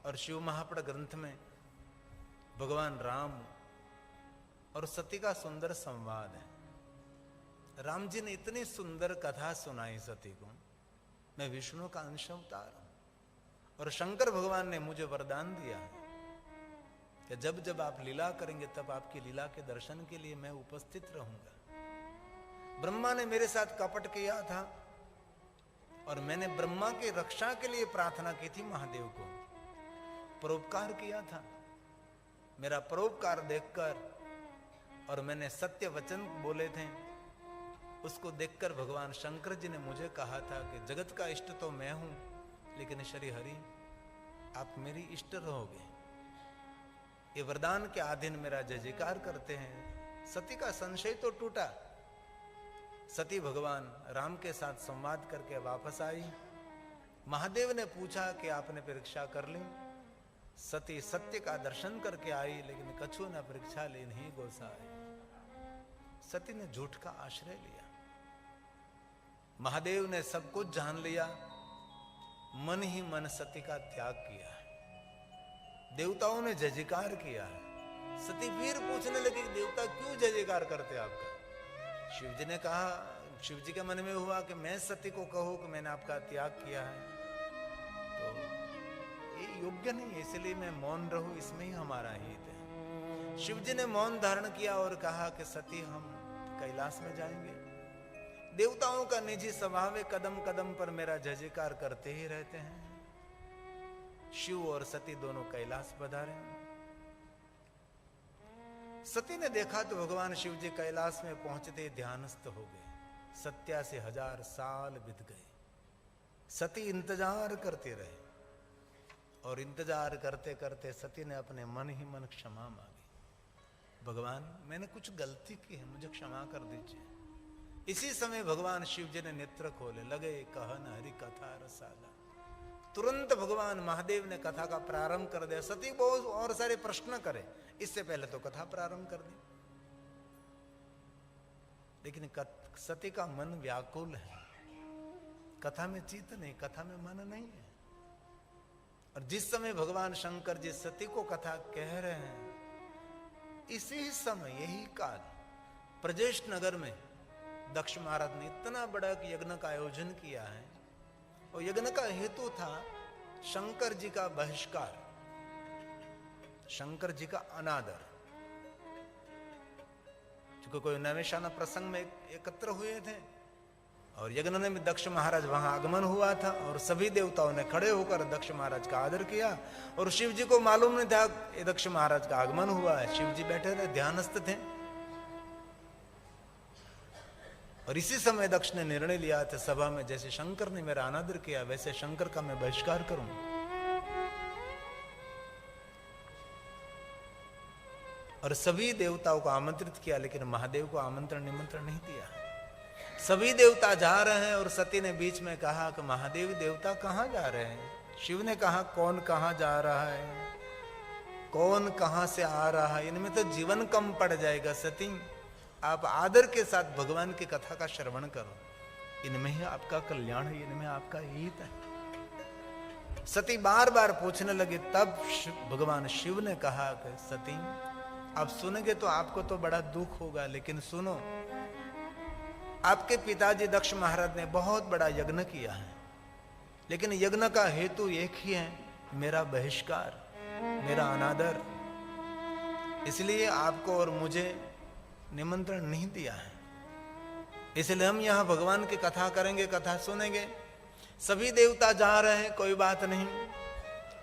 और शिव महापड़ ग्रंथ में भगवान राम और सती का सुंदर संवाद है। राम जी ने इतनी सुंदर कथा सुनाई सती को, मैं विष्णु का अंश अवतार हूं, और शंकर भगवान ने मुझे वरदान दिया है कि जब जब आप लीला करेंगे तब आपकी लीला के दर्शन के लिए मैं उपस्थित रहूंगा। ब्रह्मा ने मेरे साथ कपट किया था और मैंने ब्रह्मा की रक्षा के लिए प्रार्थना की थी महादेव को, परोपकार किया था। मेरा परोपकार देखकर और मैंने सत्य वचन बोले थे, उसको देखकर भगवान शंकर जी ने मुझे कहा था कि जगत का इष्ट तो मैं हूं, लेकिन श्री हरि आप मेरी इष्ट रहोगे। ये वरदान के अधीन मेरा जय जयकार करते हैं। सती का संशय तो टूटा। सती भगवान राम के साथ संवाद करके वापस आई। महादेव ने पूछा कि आपने परीक्षा कर ली? सती सत्य का दर्शन करके आई, लेकिन कछु ने परीक्षा ली नहीं गोसाई। सती ने झूठ का आश्रय लिया। महादेव ने सब कुछ जान लिया, मन ही मन सती का त्याग किया। देवताओं ने जय जयकार किया। सती फिर पूछने लगी, देवता क्यों जय जयकार करते आपका? शिव जी ने कहा, शिव जी के मन में हुआ कि मैं सती को कहूं कि मैंने आपका त्याग किया है तो ये योग्य नहीं है, इसलिए मैं मौन रहूं, इसमें ही हमारा हित है। शिव जी ने मौन धारण किया और कहा कि सती हम कैलाश में जाएंगे। देवताओं का निजी स्वभाव है, कदम कदम पर मेरा जय जयकार करते ही रहते हैं। शिव और सती दोनों कैलाश पधारे। सती ने देखा तो भगवान शिव जी कैलाश में पहुंचते ध्यानस्थ हो गए। 87,000 साल बीत गए। सती इंतजार करते रहे और इंतजार करते करते सती ने अपने मन ही मन क्षमा मांगी। भगवान मैंने कुछ गलती की है, मुझे क्षमा कर दीजिए। इसी समय भगवान शिव जी ने नेत्र खोले, लगे कहन हरि कथा रसाला। तुरंत भगवान महादेव ने कथा का प्रारंभ कर दिया। सती बहुत और सारे प्रश्न करे, इससे पहले तो कथा प्रारंभ कर दी। लेकिन सती का मन व्याकुल है, कथा में चित्त नहीं, कथा में मन नहीं है। और जिस समय भगवान शंकर जी सती को कथा कह रहे हैं, इसी समय यही काल प्रजेश नगर में दक्ष महाराज ने इतना बड़ा यज्ञ का आयोजन किया है। और यज्ञ का हेतु था शंकर जी का बहिष्कार, शंकर जी का अनादर। क्योंकि कोई नवेशाना प्रसंग में एकत्र हुए थे और यज्ञ में दक्ष महाराज वहां आगमन हुआ था और सभी देवताओं ने खड़े होकर दक्ष महाराज का आदर किया। और शिव जी को मालूम नहीं था ये दक्ष महाराज का आगमन हुआ है। शिव जी बैठे थे, ध्यानस्थ थे। और इसी समय दक्ष ने निर्णय लिया था सभा में, जैसे शंकर ने मेरा अनादर किया वैसे शंकर का मैं बहिष्कार करूं। और सभी देवताओं को आमंत्रित किया, लेकिन महादेव को आमंत्रण निमंत्रण नहीं दिया। सभी देवता जा रहे हैं और सती ने बीच में कहा कि महादेव देवता कहां जा रहे हैं? शिव ने कहा कौन कहां जा रहा है, कौन कहां से आ रहा है, इनमें तो जीवन कम पड़ जाएगा। सती आप आदर के साथ भगवान की कथा का श्रवण करो, इनमें ही आपका कल्याण है, इनमें आपका हित है। सती बार बार पूछने लगी। तब भगवान शिव ने कहा कि सती आप सुनेंगे तो आपको तो बड़ा दुख होगा, लेकिन सुनो, आपके पिताजी दक्ष महाराज ने बहुत बड़ा यज्ञ किया है, लेकिन यज्ञ का हेतु एक ही है, मेरा बहिष्कार, मेरा अनादर। इसलिए आपको और मुझे निमंत्रण नहीं दिया है। इसलिए हम यहां भगवान की कथा करेंगे, कथा सुनेंगे। सभी देवता जा रहे हैं, कोई बात नहीं,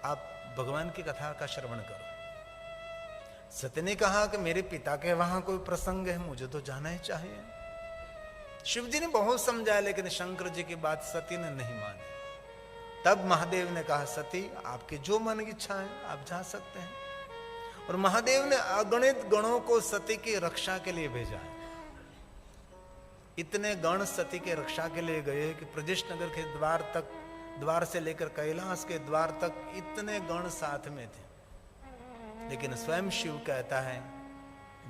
आप भगवान की कथा का श्रवण करो। सती ने कहा कि मेरे पिता के वहां कोई प्रसंग है, मुझे तो जाना ही चाहिए। शिव जी ने बहुत समझाया, लेकिन शंकर जी की बात सती ने नहीं मानी। तब महादेव ने कहा सती आपकी जो मन की इच्छा है आप जा सकते हैं। और महादेव ने अगणित गणों को सती की रक्षा के लिए भेजा है। इतने गण सती के रक्षा के लिए गए कि प्रजेश नगर के द्वार से लेकर कैलाश के द्वार तक इतने गण साथ में थे। लेकिन स्वयं शिव कहता है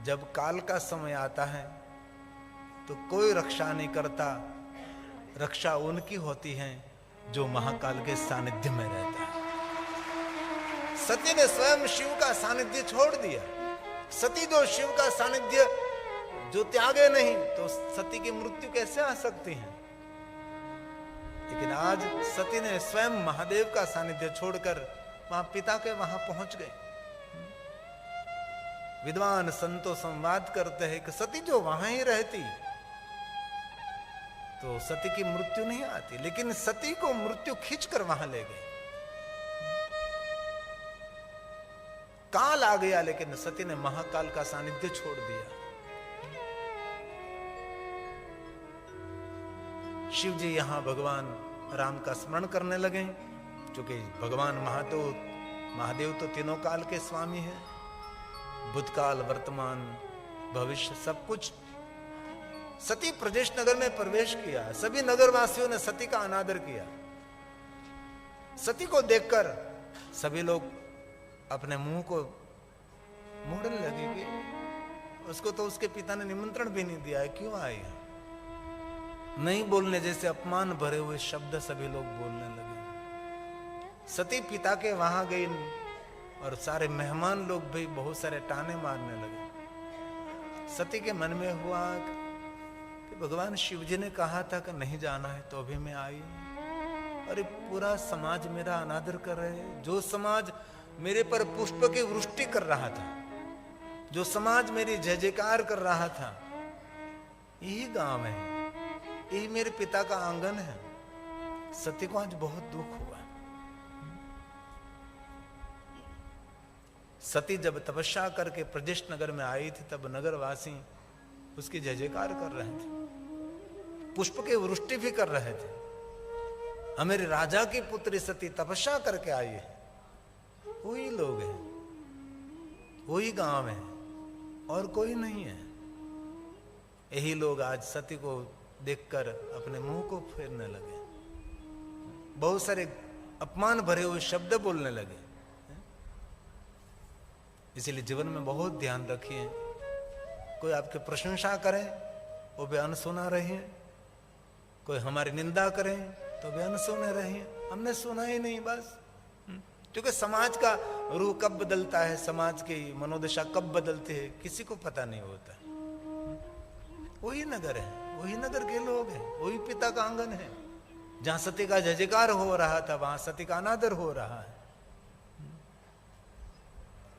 जब काल का समय आता है तो कोई रक्षा नहीं करता, रक्षा उनकी होती है जो महाकाल के सानिध्य में रहता है। सती ने स्वयं शिव का सानिध्य छोड़ दिया। सती जो शिव का सानिध्य जो त्यागे नहीं, तो सती की मृत्यु कैसे आ सकती है? लेकिन आज सती ने स्वयं महादेव का सानिध्य छोड़कर वहां पिता के वहां पहुंच गए। विद्वान संतो संवाद करते हैं कि सती जो वहां ही रहती तो सती की मृत्यु नहीं आती, लेकिन सती को मृत्यु खींचकर वहां ले गए। काल आ गया, लेकिन सती ने महाकाल का सानिध्य छोड़ दिया। शिव जी यहां भगवान राम का स्मरण करने लगे, क्योंकि भगवान महादेव तो तीनों काल के स्वामी हैं, भूतकाल वर्तमान भविष्य सब कुछ। सती प्रजेश नगर में प्रवेश किया, सभी नगरवासियों ने सती का अनादर किया। सती को देखकर सभी लोग अपने मुंह को मोड़ने लगे कि उसको तो उसके पिता ने निमंत्रण भी नहीं दिया है, क्यों आई है? नहीं बोलने जैसे अपमान भरे हुए शब्द सभी लोग बोलने लगे। सती पिता के वहां गई और सारे मेहमान लोग भी बहुत सारे ताने मारने लगे। सती के मन में हुआ कि भगवान शिव जी ने कहा था कि नहीं जाना है, तो अभी मैं आई। अरे पूरा समाज मेरा अनादर कर रहे हैं। जो समाज मेरे पर पुष्प की वृष्टि कर रहा था, जो समाज मेरी जय जयकार कर रहा था, यही गांव है, यही मेरे पिता का आंगन है। सती को आज बहुत दुख हुआ। सती जब तपस्या करके प्रजेश नगर में आई थी, तब नगरवासी उसकी जय जयकार कर रहे थे, पुष्प की वृष्टि भी कर रहे थे। हमारे राजा की पुत्री सती तपस्या करके आई है। वही लोग हैं, वही गांव है, और कोई नहीं है। यही लोग आज सती को देखकर अपने मुंह को फेरने लगे, बहुत सारे अपमान भरे हुए शब्द बोलने लगे। इसीलिए जीवन में बहुत ध्यान रखिए, कोई आपकी प्रशंसा करे वो भी अनसुना रहिए, कोई हमारी निंदा करे तो भी अनसुने रहिए। हमने सुना ही नहीं बस, क्योंकि समाज का रूह कब बदलता है, समाज की मनोदशा कब बदलती है, किसी को पता नहीं होता। वही नगर है, वही नगर के लोग हैं, वही पिता का आंगन है। जहां सती का जय जयकार हो रहा था, वहां सती का अनादर हो रहा है।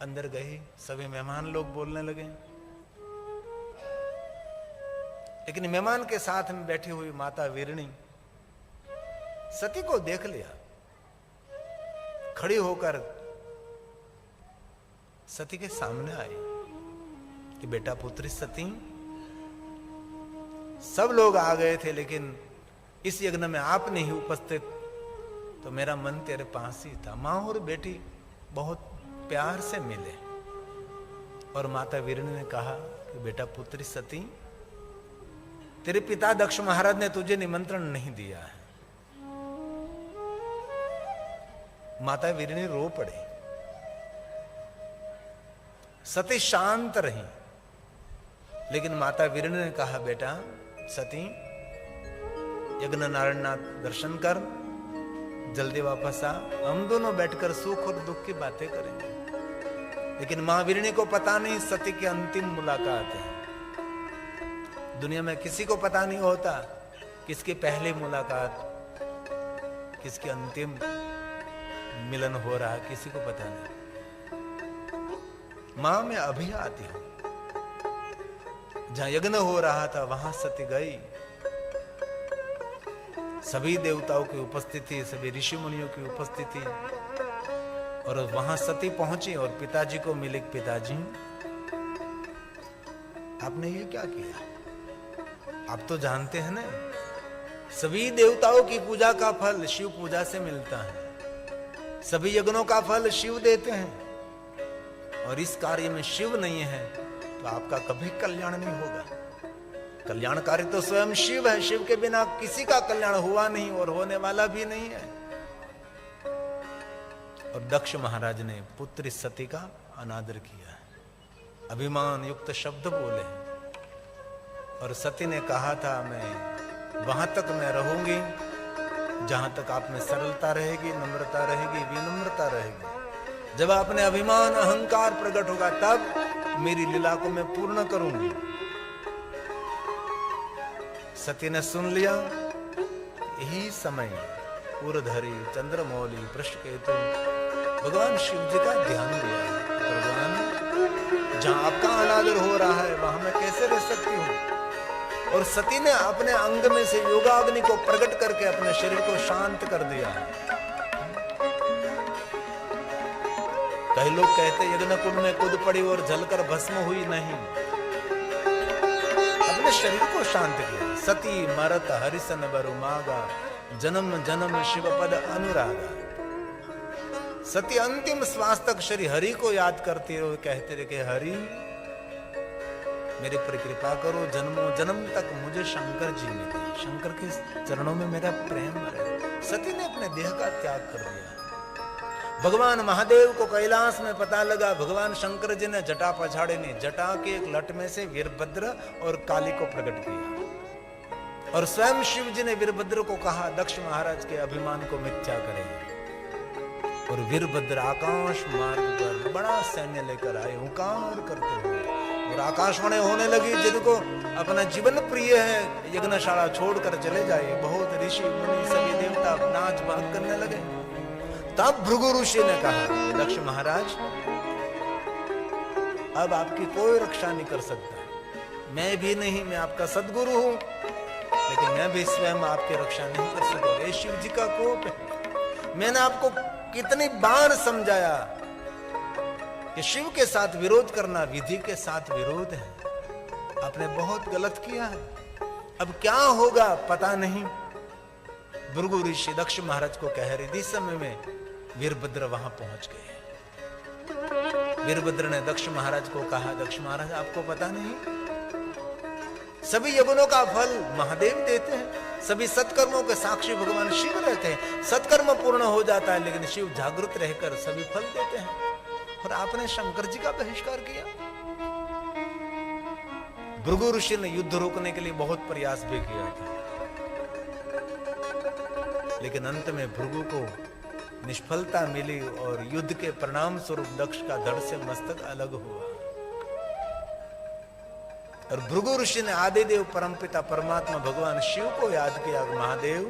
अंदर गए, सभी मेहमान लोग बोलने लगे, लेकिन मेहमान के साथ में बैठी हुई माता वीरणी सती को देख लिया। खड़ी होकर सती के सामने आई कि बेटा पुत्री सती, सब लोग आ गए थे, लेकिन इस यज्ञ में आप नहीं उपस्थित, तो मेरा मन तेरे पास ही था। मां और बेटी बहुत प्यार से मिले, और माता वीरणी ने कहा कि बेटा पुत्री सती, तेरे पिता दक्ष महाराज ने तुझे निमंत्रण नहीं दिया है। माता वीरणी रो पड़े। सती शांत रही, लेकिन माता वीरणी ने कहा बेटा सती, यज्ञ नारायणनाथ दर्शन कर, जल्दी वापस आ, हम दोनों बैठकर सुख और दुख की बातें करेंगे। लेकिन मां वीरणी को पता नहीं सती की अंतिम मुलाकात है। दुनिया में किसी को पता नहीं होता किसकी पहली मुलाकात, किसकी अंतिम मिलन हो रहा, किसी को पता नहीं। मां मैं अभी आती हूं। जहां यज्ञ हो रहा था वहां सती गई। सभी देवताओं की उपस्थिति, सभी ऋषि मुनियों की उपस्थिति, और वहां सती पहुंची और पिताजी को मिले। पिताजी आपने ये क्या किया? आप तो जानते हैं ना, सभी देवताओं की पूजा का फल शिव पूजा से मिलता है, सभी यज्ञों का फल शिव देते हैं, और इस कार्य में शिव नहीं है तो आपका कभी कल्याण नहीं होगा। कल्याणकारी तो स्वयं शिव है, शिव के बिना किसी का कल्याण हुआ नहीं और होने वाला भी नहीं है। और दक्ष महाराज ने पुत्री सती का अनादर किया है, अभिमान युक्त शब्द बोले हैं। और सती ने कहा था मैं वहां तक मैं रहूंगी जहां तक आप में सरलता रहेगी, नम्रता रहेगी, विनम्रता रहेगी। जब अपने अभिमान अहंकार प्रकट होगा तब मेरी लीला को मैं पूर्ण करूंगी। सती ने सुन लिया। यही समय उर्धरी चंद्रमौली पृष्ठकेतु भगवान शिव जी का ध्यान दिया। भगवान, जहां आपका अनादर हो रहा है वहां मैं कैसे रह सकती हूं। और सती ने अपने अंग में से योगाग्नि को प्रकट करके अपने शरीर को शांत कर दिया। कई लोग कहते यज्ञ कुंड में कूद पड़ी और जलकर भस्म हुई, नहीं, अपने शरीर को शांत किया। सती मरत हरिसन बरु मागा, जन्म जन्म शिव पद अनुरागा। सती अंतिम श्वास तक श्री हरि को याद करती रहो, कहते रहे कि हरि मेरे पर कृपा करो, जन्मों जन्म तक मुझे शंकर जी मिले, शंकर के चरणों में मेरा प्रेम रहे। सती ने अपने देह का त्याग कर दिया। भगवान महादेव को कैलाश में पता लगा। भगवान शंकर जी ने जटा पछाड़े नहीं, जटा के एक लट में से वीरभद्र और काली को प्रकट किया। और स्वयं शिव जी ने वीरभद्र को कहा दक्ष महाराज के अभिमान को मिथ्या करें। और वीरभद्र आकाश मार्ग पर बड़ा सैन्य लेकर आए, हुंकार करते हुए, और आकाशवाणी होने लगी जिनको अपना जीवन प्रिय है यज्ञशाला छोड़कर चले जाए। बहुत ऋषि मुनि सभी देवता नाच बाग करने लगे। तब भृगु ऋषि ने कहा दक्ष महाराज, अब आपकी कोई रक्षा नहीं कर सकता। मैं भी नहीं, मैं आपका सद्गुरु हूं, लेकिन मैं भी स्वयं आपकी रक्षा नहीं कर सकता। ये शिव जी का कोप है। मैंने आपको कितनी बार समझाया कि शिव के साथ विरोध करना विधि के साथ विरोध है। आपने बहुत गलत किया है। अब क्या होगा पता नहीं। भृगु ऋषि दक्ष महाराज को कह रही थी। समय में वीरभद्र वहां पहुंच गए। वीरभद्र ने दक्ष महाराज को कहा दक्ष महाराज आपको पता नहीं, सभी यज्ञों का फल महादेव देते हैं। सभी सत्कर्मों के साक्षी भगवान शिव रहते हैं। सत्कर्म पूर्ण हो जाता है लेकिन शिव जागृत रहकर सभी फल देते हैं। और आपने शंकर जी का बहिष्कार किया। भृगु ऋषि ने युद्ध रोकने के लिए बहुत प्रयास भी किया था, लेकिन अंत में भृगु को निष्फलता मिली और युद्ध के परिणाम स्वरूप दक्ष का धड़ से मस्तक अलग हुआ। और भृगु ऋषि ने आदिदेव परमपिता परमात्मा भगवान शिव को याद किया, महादेव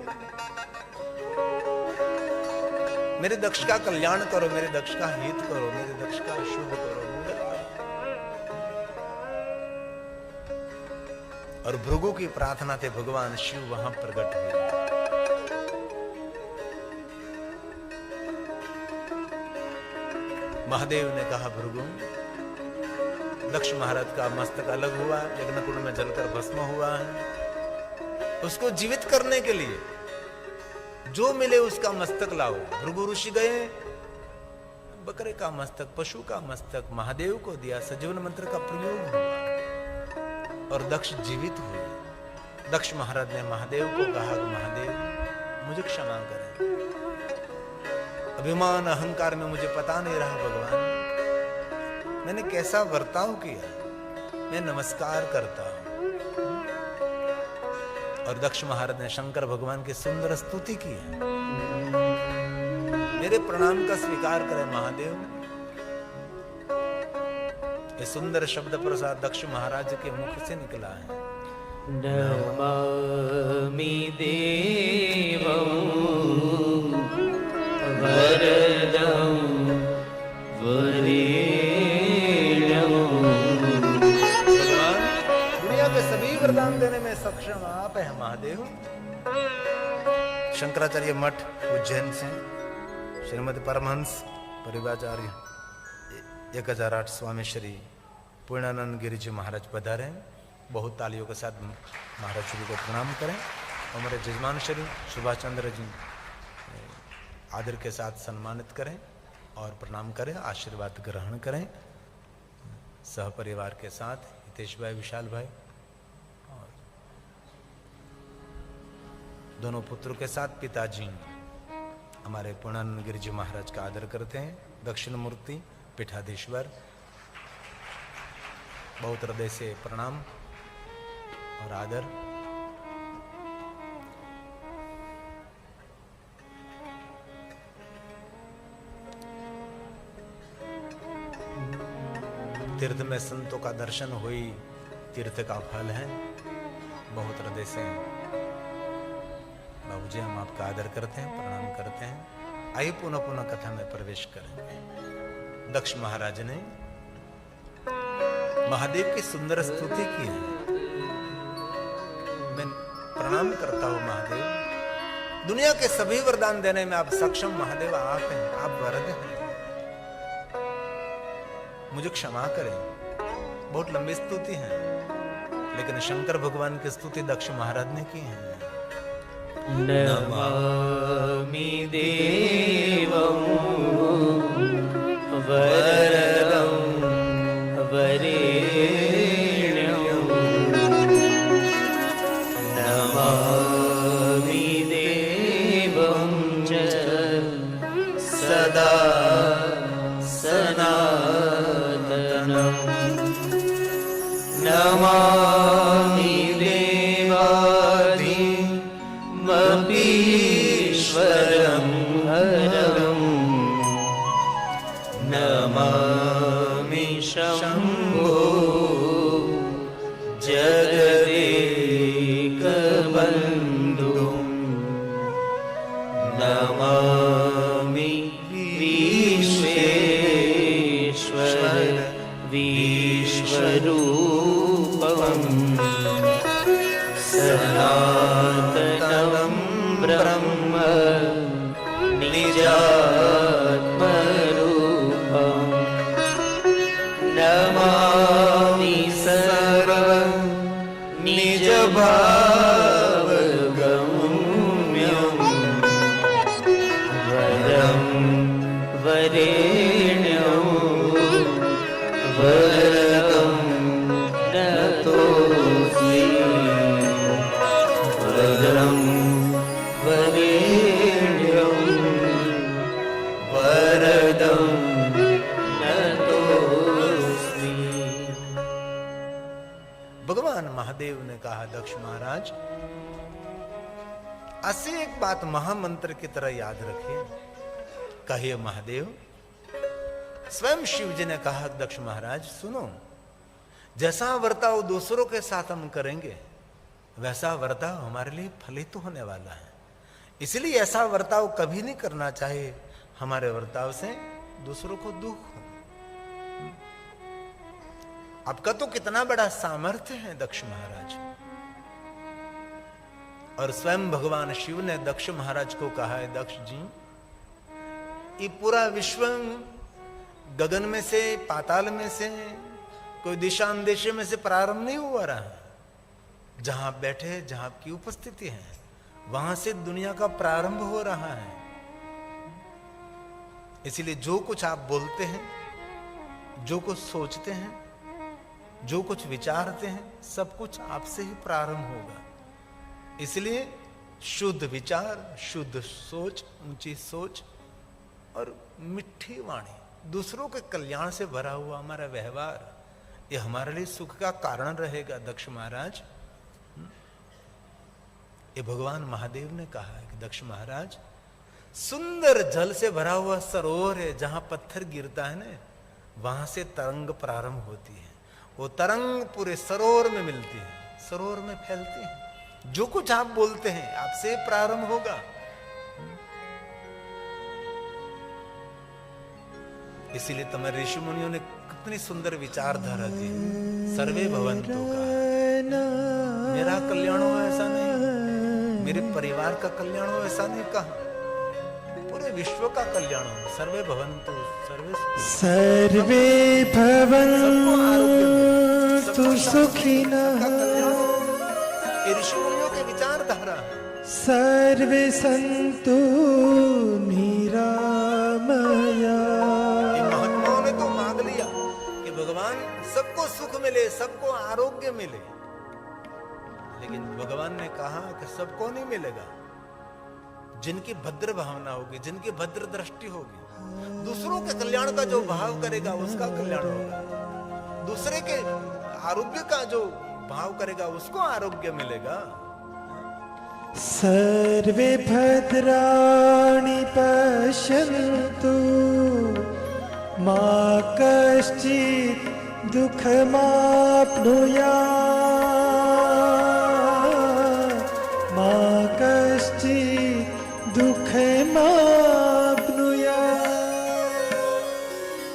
मेरे दक्ष का कल्याण करो, मेरे दक्ष का हित करो, मेरे दक्ष का शुभ करो, मंगल करो। और भृगु की प्रार्थना से भगवान शिव वहां प्रकट हुए। महादेव ने कहा भृगु, दक्ष महाराज का मस्तक अलग हुआ, यज्ञकुंड में जलकर भस्म हुआ है। उसको जीवित करने के लिए जो मिले उसका मस्तक लाओ। भृगु ऋषि गए, बकरे का मस्तक, पशु का मस्तक महादेव को दिया। सजीवन मंत्र का प्रयोग हुआ और दक्ष जीवित हुए। दक्ष महाराज ने महादेव को कहा, महादेव मुझे क्षमा करें, अभिमान अहंकार में मुझे पता नहीं रहा भगवान, मैंने कैसा बर्ताव किया, मैं नमस्कार करता हूं। और दक्ष महाराज ने शंकर भगवान की सुंदर स्तुति की है। मेरे प्रणाम का स्वीकार करें महादेव। ये सुंदर शब्द प्रसाद दक्ष महाराज के मुख से निकला है। नमामि देवं वरदं वरेण्यं। भगवान दुनिया के सभी वरदान देने में सक्षम आप है महादेव। शंकराचार्य मठ उज्जैन से श्रीमद परमहंस परिवाचार्य 1008 स्वामी श्री पूर्णानंद गिरि जी महाराज पधारे। बहुत तालियों के साथ महाराज श्री को प्रणाम करें। हमारे जजमान श्री सुभाष चंद्र जी आदर के साथ सम्मानित करें और प्रणाम करें, आशीर्वाद ग्रहण करें। सहपरिवार के साथ हितेश भाई, विशाल भाई और दोनों पुत्रों के साथ पिताजी हमारे पूर्णानंद गिरि जी महाराज का आदर करते हैं। दक्षिण मूर्ति पीठाधीश्वर, बहुत हृदय से प्रणाम और आदर। तीर्थ में संतों का दर्शन हुई, तीर्थ का फल है। बहुत हृदय से बाबूजी हम आपका आदर करते हैं, प्रणाम करते हैं। आइए पुनः पुनः कथा में प्रवेश करेंगे। दक्ष महाराज ने महादेव की सुंदर स्तुति की है। मैं प्रणाम करता हूं महादेव, दुनिया के सभी वरदान देने में आप सक्षम महादेव आप हैं, आप वरद हैं। मुझे क्षमा करें, बहुत लंबी स्तुति है, लेकिन शंकर भगवान की स्तुति दक्ष महाराज ने की है। नमामि देवं वरदं वरेण्यं, नमामि देवं च सदा सनातनं, नमामि देवादिमपीश्वरं हरं, नमामि शम्भो जगदेकबन्धुं, नमामि विश्वेश्वर विश्वरूपं, सनातनं ब्रह्म निजात्मरूपं, नमामि सर्व निजभावगम्यं, वरं वरेण्यं वरदं नतोऽस्मि, वरं वरेण्यं वरदं नतोऽस्मि। भगवान महादेव ने कहा, दक्ष महाराज ऐसी एक बात महामंत्र की तरह याद रखिए। कहिए महादेव। स्वयं शिव जी ने कहा, दक्ष महाराज सुनो, जैसा वर्ताव दूसरों के साथ हम करेंगे वैसा वर्ताव हमारे लिए फलित होने वाला है। इसलिए ऐसा वर्ताव कभी नहीं करना चाहिए हमारे वर्ताव से दूसरों को दुख हो। आपका तो कितना बड़ा सामर्थ्य है दक्ष महाराज। और स्वयं भगवान शिव ने दक्ष महाराज को कहा है, दक्ष जी ये पूरा विश्व गगन में से, पाताल में से, कोई दिशा अंदेशे में से प्रारंभ नहीं हुआ रहा है। जहां आप बैठे, जहां आपकी उपस्थिति है, वहां से दुनिया का प्रारंभ हो रहा है। इसलिए जो कुछ आप बोलते हैं, जो कुछ सोचते हैं, जो कुछ विचारते हैं, सब कुछ आपसे ही प्रारंभ होगा। इसलिए शुद्ध विचार, शुद्ध सोच, ऊंची सोच और मिठी वाणी, दूसरों के कल्याण से भरा हुआ हमारा व्यवहार, ये हमारे लिए सुख का कारण रहेगा दक्ष महाराज। ये भगवान महादेव ने कहा है कि दक्ष महाराज सुंदर जल से भरा हुआ सरोवर है, जहां पत्थर गिरता है ना, वहां से तरंग प्रारंभ होती है। वो तरंग पूरे सरोवर में मिलती है, सरोवर में फैलती है। जो कुछ आप बोलते हैं आपसे प्रारंभ होगा। इसीलिए तुम्हारे ऋषि मुनियों ने कितनी सुंदर विचारधारा दी। सर्वे भवन्तु का, मेरा कल्याण हो ऐसा नहीं, मेरे परिवार का कल्याण हो ऐसा नहीं कहा, पूरे विश्व का कल्याण हो। सर्वे भवन्तु, सर्वे भवन्तु सुखिनः, ये ऋषि मुनियों की विचारधारा। सर्वे सन्तु निरामया। महात्माओं ने तो मांग लिया कि भगवान सबको सुख मिले, सबको आरोग्य मिले, लेकिन भगवान ने कहा कि सबको नहीं मिलेगा। जिनकी भद्र भावना होगी, जिनकी भद्र दृष्टि होगी, दूसरों के कल्याण का जो भाव करेगा उसका कल्याण होगा। दूसरे के आरोग्य का जो भाव करेगा उसको आरोग्य मिलेगा। सर्वे भद्राणि पश्यन्तु मा कश्चित् दुःखमाप्नुयात् मा कश्चित् दुःखमाप्नुयात्।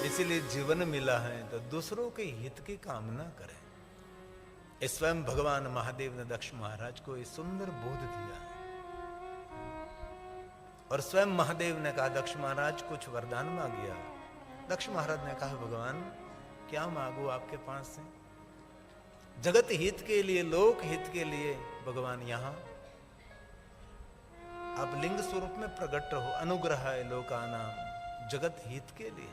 इसीलिए जीवन मिला है तो दूसरों के हित की कामना करें। इस स्वयं भगवान महादेव ने दक्ष महाराज को ये सुंदर बोध दिया और स्वयं महादेव ने कहा दक्ष महाराज कुछ वरदान मांगिया। दक्ष महाराज ने कहा भगवान क्या मांगू आपके पास से? जगत हित के लिए, लोक हित के लिए भगवान यहां आप लिंग स्वरूप में प्रकट रहो। अनुग्रह है लोकानां, जगत हित के लिए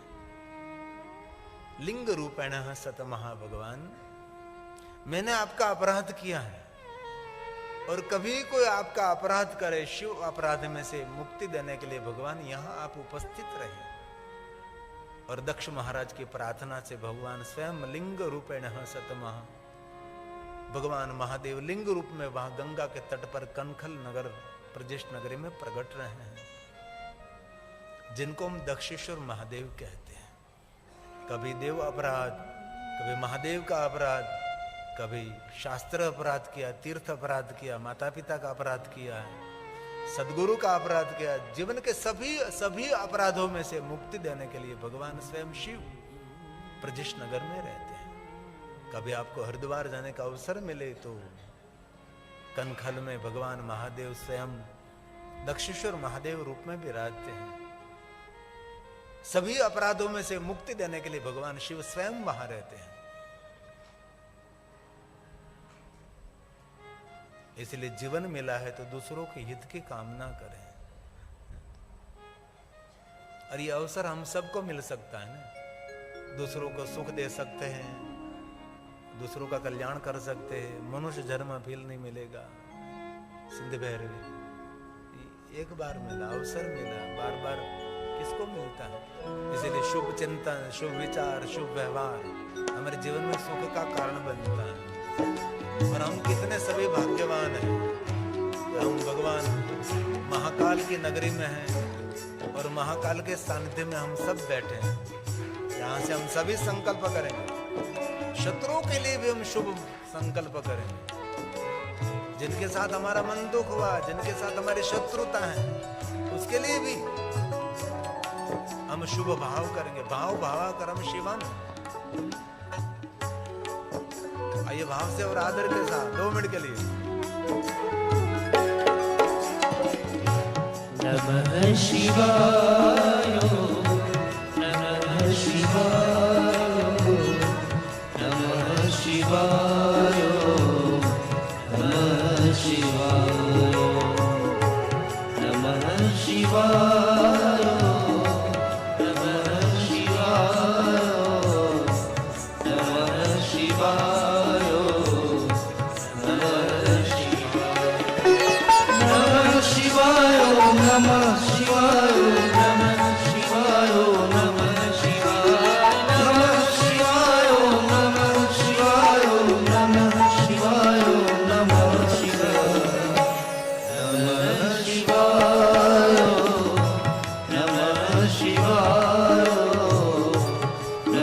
लिंग रूपेण सतमहा। भगवान मैंने आपका अपराध किया है और कभी कोई आपका अपराध करे, शिव अपराध में से मुक्ति देने के लिए भगवान यहां आप उपस्थित रहे। और दक्ष महाराज की प्रार्थना से भगवान स्वयं लिंग रूपेण सतमहा, भगवान महादेव लिंग रूप में वहां गंगा के तट पर कनखल नगर प्रजेश नगरी में प्रकट रहे हैं, जिनको हम दक्षेश्वर महादेव कहते हैं। कभी देव अपराध, कभी महादेव का अपराध, कभी शास्त्र अपराध किया, तीर्थ अपराध किया, माता पिता का अपराध किया, सदगुरु का अपराध किया। जीवन के सभी अपराधों में से मुक्ति देने के लिए भगवान स्वयं शिव प्रजेश नगर में रहते हैं। कभी आपको हरिद्वार जाने का अवसर मिले तो कनखल में भगवान महादेव स्वयं दक्षेश्वर महादेव रूप में विराजते हैं। सभी अपराधों में से मुक्ति देने के लिए भगवान शिव स्वयं वहां रहते हैं। इसलिए जीवन मिला है तो दूसरों के हित की कामना करें। और ये अवसर हम सबको मिल सकता है ना, दूसरों को सुख दे सकते हैं, दूसरों का कल्याण कर सकते हैं। मनुष्य जन्म फिर नहीं मिलेगा। सिंध भैरवी एक बार मिला, अवसर मिला, बार बार किसको मिलता है? इसलिए शुभ चिंतन, शुभ विचार, शुभ व्यवहार हमारे जीवन में सुख का कारण बनता है। और हम कितने सभी भाग्यवान हैं कि हम भगवान महाकाल की नगरी में हैं और महाकाल के सानिध्य में हम सब बैठे हैं। यहाँ से हम सभी संकल्प करेंगे, शत्रुओं के लिए भी हम शुभ संकल्प करेंगे। जिनके साथ हमारा मन दुख हुआ, जिनके साथ हमारी शत्रुता है, उसके लिए भी हम शुभ भाव करेंगे। भाव भावा करम शिवम। आइए भाव से और आदर के साथ 2 मिनट के लिए नमः शिवाय, नमः शिवाय, नमः शिवाय, नमः शिवाय, नमः शिवाय, नमः शिवाय, नमः शिवाय, नमः शिवाय, नमः शिवाय, नमः शिवाय, नमः शिवाय, नमः शिवाय, नमः शिवाय, नमः शिवाय,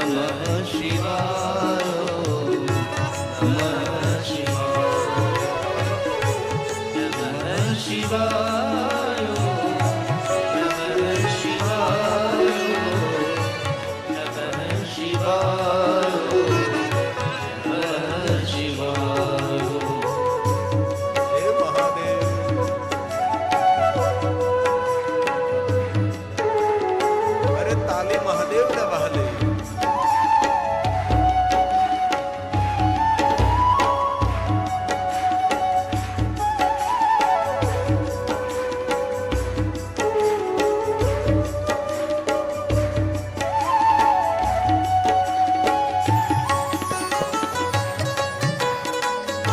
नमः शिवाय, नमः शिवाय, नमः शिवाय, नमः शिवाय, नमः शिवाय, हे महादेव। अरे ताली महादेव ने बहाली।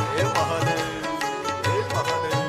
हे महादेव, हे महादेव।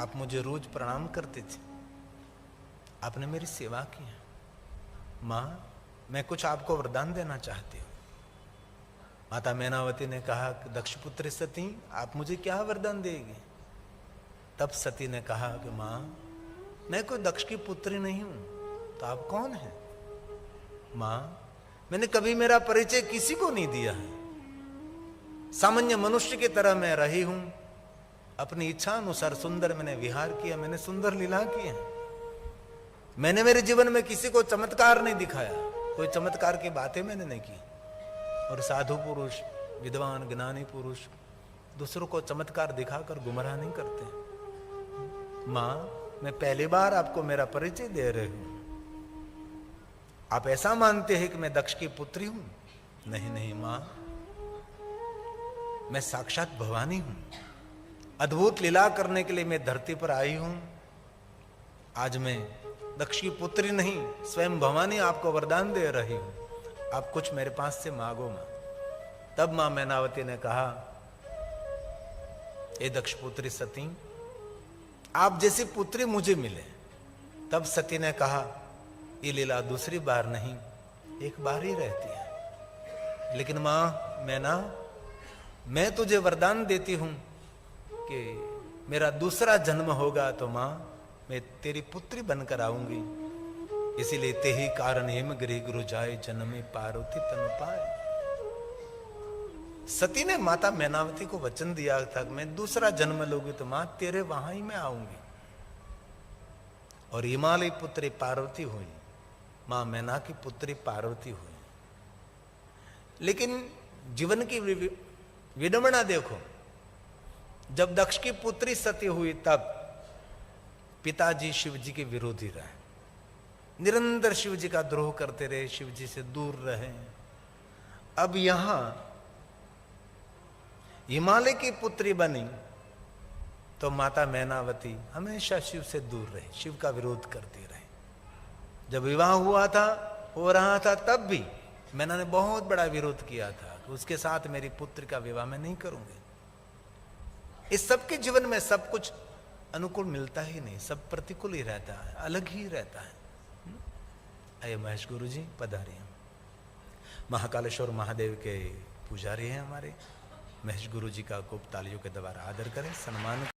आप मुझे रोज प्रणाम करते थे, आपने मेरी सेवा की है। मां, मैं कुछ आपको वरदान देना चाहती हूं। माता मैनावती ने कहा कि दक्षपुत्र सती, आप मुझे क्या वरदान देगी? तब सती ने कहा कि मां, मैं कोई दक्ष की पुत्री नहीं हूं, तो आप कौन हैं? मां, मैंने कभी मेरा परिचय किसी को नहीं दिया है। सामान्य मनुष्य की तरह मैं रही हूं, अपनी इच्छा अनुसार सुंदर मैंने विहार किया, मैंने सुंदर लीला की है। मैंने मेरे जीवन में किसी को चमत्कार नहीं दिखाया, कोई चमत्कार की बातें मैंने नहीं की। और साधु पुरुष, विद्वान ज्ञानी पुरुष दूसरों को चमत्कार दिखाकर गुमराह नहीं करते। मां, मैं पहली बार आपको मेरा परिचय दे रही हूं। आप ऐसा मानते हैं कि मैं दक्ष की पुत्री हूं? नहीं नहीं मां, मैं साक्षात भवानी हूं। अद्भुत लीला करने के लिए मैं धरती पर आई हूं। आज मैं दक्ष की पुत्री नहीं, स्वयं भवानी आपको वरदान दे रही हूं। आप कुछ मेरे पास से मांगो मां। तब मां मैनावती ने कहा, ए दक्ष पुत्री सती, आप जैसी पुत्री मुझे मिले। तब सती ने कहा, ये लीला दूसरी बार नहीं, एक बार ही रहती है। लेकिन मां मैना, मैं तुझे वरदान देती हूं कि मेरा दूसरा जन्म होगा तो मां मैं तेरी पुत्री बनकर आऊंगी। इसीलिए ते ही कारण हेम गृह गुरु जाए, जन्मे पार्वती तनु पाए। सती ने माता मैनावती को वचन दिया था कि मैं दूसरा जन्म लूंगी तो मां तेरे वहां ही मैं आऊंगी। और हिमालय पुत्री पार्वती हुई, मां मैना की पुत्री पार्वती हुई। लेकिन जीवन की विडंबना देखो, जब दक्ष की पुत्री सती हुई तब पिताजी शिव जी के विरोधी रहे, निरंतर शिव जी का द्रोह करते रहे, शिव जी से दूर रहे। अब यहां हिमालय की पुत्री बनी तो माता मैनावती हमेशा शिव से दूर रही, शिव का विरोध करती रही। जब विवाह हो रहा था तब भी मैना ने बहुत बड़ा विरोध किया था, उसके साथ मेरी पुत्र का विवाह मैं नहीं करूंगी। इस सबके जीवन में सब कुछ अनुकूल मिलता ही नहीं, सब प्रतिकूल ही रहता है, अलग ही रहता है। आइए महेश गुरु जी पधारिए। महाकालेश्वर महादेव के पुजारी हैं हमारे महेश गुरु जी का खूब तालियों के द्वारा आदर करें, सम्मान